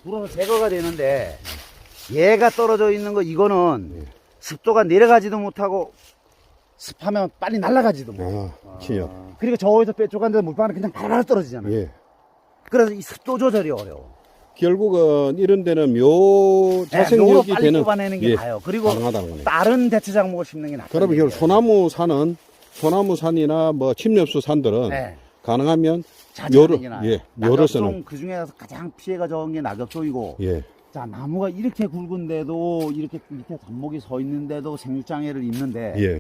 불어서 제거가 되는데 얘가 떨어져 있는 거 이거는 습도가 내려가지도 못하고 습하면 빨리 날아가지도 못해. 그렇죠. 그리고 저기서 빼쪽한데 물방울이 그냥 바로 떨어지잖아요. 예. 그래서 이 습도 조절이 어려워. 결국은 이런 데는 묘 자생력이 묘로 빨리 되는 뽑아내는 게 나아요. 그리고 가능하다는 거네. 다른 대체 작목을 심는 게 낫다. 그러면 결국 소나무 산이나 뭐 침엽수 산들은 네. 가능하면 자주 묘를 묘를 쓰는. 낙엽송 그 중에서 가장 피해가 적은 게 낙엽송이고. 예. 자, 나무가 이렇게 굵은데도 이렇게 밑에 단목이 서 있는데도 생육장애를 입는데 예.